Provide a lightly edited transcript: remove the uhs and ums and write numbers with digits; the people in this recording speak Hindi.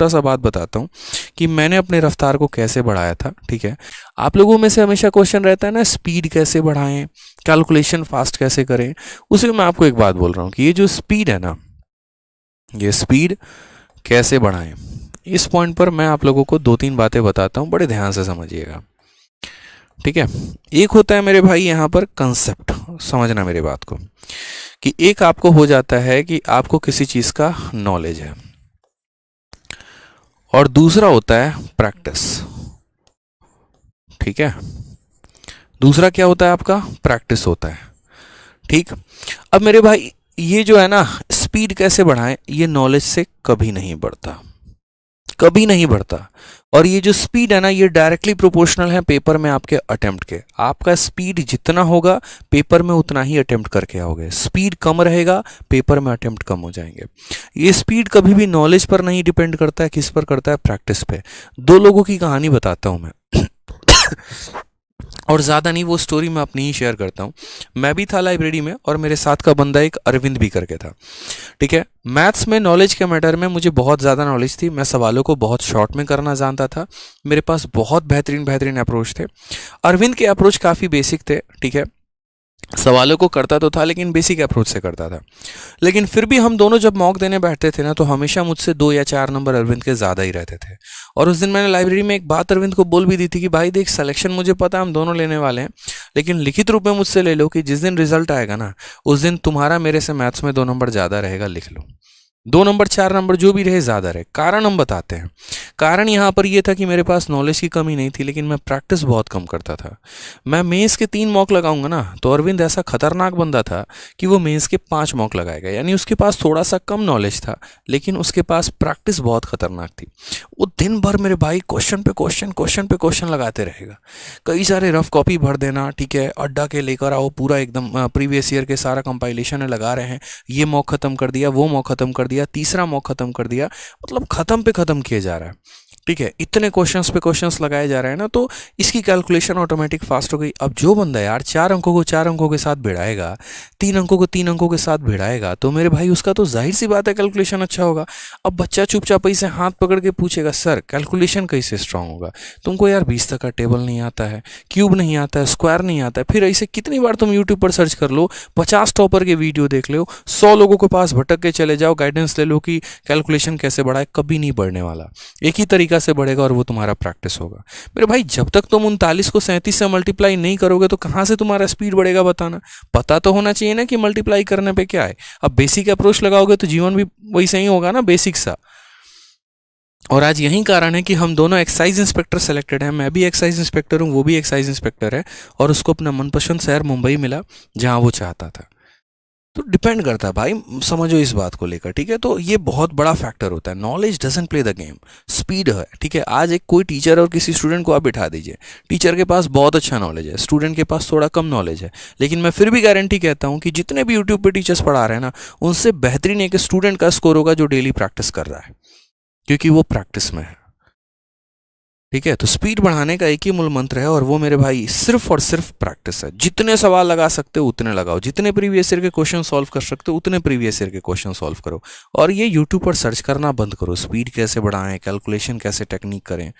छोटा सा बात बताता हूँ कि मैंने अपने रफ्तार को कैसे बढ़ाया था। ठीक है, आप लोगों में से हमेशा क्वेश्चन रहता है ना, स्पीड कैसे बढ़ाएं, कैलकुलेशन फास्ट कैसे करें। उसी में मैं आपको एक बात बोल रहा हूँ कि ये जो स्पीड है ना, ये स्पीड कैसे बढ़ाएं, इस पॉइंट पर मैं आप लोगों को 2-3 बातें बताता हूँ, बड़े ध्यान से समझिएगा। ठीक है, एक होता है मेरे भाई यहाँ पर कंसेप्ट, समझना मेरी बात को, कि एक आपको हो जाता है कि आपको किसी चीज का नॉलेज है, और दूसरा होता है प्रैक्टिस। ठीक है, दूसरा क्या होता है आपका, प्रैक्टिस होता है। ठीक, अब मेरे भाई ये जो है ना, स्पीड कैसे बढ़ाएं, ये नॉलेज से कभी नहीं बढ़ता, कभी नहीं बढ़ता। और ये जो स्पीड है ना, ये डायरेक्टली प्रोपोर्शनल है पेपर में आपके अटेम्प्ट के। आपका स्पीड जितना होगा पेपर में उतना ही अटेम्प्ट करके आओगे। स्पीड कम रहेगा, पेपर में अटेम्प्ट कम हो जाएंगे। ये स्पीड कभी भी नॉलेज पर नहीं डिपेंड करता है, किस पर करता है, प्रैक्टिस पे। 2 लोगों की कहानी बताता हूं मैं और ज़्यादा नहीं, वो स्टोरी मैं अपनी ही शेयर करता हूँ। मैं भी था लाइब्रेरी में और मेरे साथ का बंदा एक अरविंद भी करके था। ठीक है, मैथ्स में नॉलेज के मैटर में मुझे बहुत ज़्यादा नॉलेज थी। मैं सवालों को बहुत शॉर्ट में करना जानता था। मेरे पास बहुत बेहतरीन बेहतरीन अप्रोच थे। अरविंद के अप्रोच काफ़ी बेसिक थे। ठीक है, सवालों को करता तो था लेकिन बेसिक अप्रोच से करता था। लेकिन फिर भी हम दोनों जब मॉक देने बैठते थे ना, तो हमेशा मुझसे 2 या 4 नंबर अरविंद के ज़्यादा ही रहते थे। और उस दिन मैंने लाइब्रेरी में एक बात अरविंद को बोल भी दी थी कि भाई देख, सिलेक्शन मुझे पता है हम दोनों लेने वाले हैं, लेकिन लिखित रूप में मुझसे ले लो कि जिस दिन रिजल्ट आएगा ना, उस दिन तुम्हारा मेरे से मैथ्स में 2 नंबर ज़्यादा रहेगा, लिख लो। 2 नंबर 4 नंबर जो भी रहे ज़्यादा रहे। कारण हम बताते हैं। कारण यहाँ पर यह था कि मेरे पास नॉलेज की कमी नहीं थी, लेकिन मैं प्रैक्टिस बहुत कम करता था। मैं मेंस के 3 मॉक लगाऊंगा ना, तो अरविंद ऐसा खतरनाक बंदा था कि वो मेंस के 5 मॉक लगाएगा। यानी उसके पास थोड़ा सा कम नॉलेज था, लेकिन उसके पास प्रैक्टिस बहुत खतरनाक थी। वो दिन भर मेरे भाई क्वेश्चन पे क्वेश्चन, क्वेश्चन पे क्वेश्चन लगाते रहेगा। कई सारे रफ कॉपी भर देना, ठीक है, अड्डा के लेकर आओ, पूरा एकदम प्रीवियस ईयर के सारा कंपाइलेशन लगा रहे हैं। ये मॉक खत्म कर दिया, वो मॉक खत्म कर दिया, तीसरा मॉक खत्म कर दिया, मतलब खत्म पे खत्म किए जा रहा है। ठीक है, इतने क्वेश्चंस पे क्वेश्चंस लगाए जा रहे हैं ना, तो इसकी कैलकुलेशन ऑटोमेटिक फास्ट हो गई। अब जो बंदा यार 4 अंकों को 4 अंकों के साथ भिड़ाएगा, 3 अंकों को 3 अंकों के साथ भिड़ाएगा, तो मेरे भाई उसका तो जाहिर सी बात है कैलकुलेशन अच्छा होगा। अब बच्चा चुपचाप ऐसे हाथ पकड़ के पूछेगा, सर कैलकुलेशन कैसे स्ट्रांग होगा? तुमको यार 20 तक का टेबल नहीं आता है, क्यूब नहीं आता है, स्क्वायर नहीं आता है। फिर ऐसे कितनी बार तुम यूट्यूब पर सर्च कर लो, 50 टॉपर के वीडियो देख लो, 100 लोगों के पास भटक के चले जाओ, गाइडेंस ले लो कि कैलकुलेशन कैसे बढ़ाए, कभी नहीं बढ़ने वाला। एक ही तरीका से बढ़ेगा और वो तुम्हारा प्रैक्टिस होगा। मेरे भाई जब तक तुम 39 को 37 से मल्टीप्लाई नहीं करोगे तो कहां से तुम्हारा स्पीड बढ़ेगा, बताना। पता तो होना चाहिए ना कि मल्टीप्लाई करने पे क्या है। अब बेसिक अप्रोच लगाओगे तो जीवन भी वैसे ही होगा ना, बेसिक सा। और आज यही कारण है कि हम दोनों एक्साइज इंस्पेक्टर सेलेक्टेड हैं। मैं भी एक्साइज इंस्पेक्टर हूं, वो भी एक्साइज इंस्पेक्टर है, और उसको अपना मनपसंद शहर मुंबई मिला जहां वो चाहता था। तो डिपेंड करता है भाई, समझो इस बात को लेकर। ठीक है, तो ये बहुत बड़ा फैक्टर होता है। Knowledge doesn't play the game, speed है। ठीक है, आज एक कोई टीचर और किसी स्टूडेंट को आप बिठा दीजिए, टीचर के पास बहुत अच्छा नॉलेज है, स्टूडेंट के पास थोड़ा कम नॉलेज है, लेकिन मैं फिर भी गारंटी कहता हूं कि जितने भी यूट्यूब पे टीचर्स पढ़ा रहे हैं ना, उनसे बेहतरीन एक स्टूडेंट का स्कोर होगा जो डेली प्रैक्टिस कर रहा है, क्योंकि वो प्रैक्टिस में है। ठीक है, तो स्पीड बढ़ाने का एक ही मूल मंत्र है, और वो मेरे भाई सिर्फ और सिर्फ प्रैक्टिस है। जितने सवाल लगा सकते हो उतने लगाओ, जितने प्रीवियस ईयर के क्वेश्चन सॉल्व कर सकते हो उतने प्रीवियस ईयर के क्वेश्चन सॉल्व करो। और ये यूट्यूब पर सर्च करना बंद करो, स्पीड कैसे बढ़ाएं, कैलकुलेशन कैसे टेक्निक करें।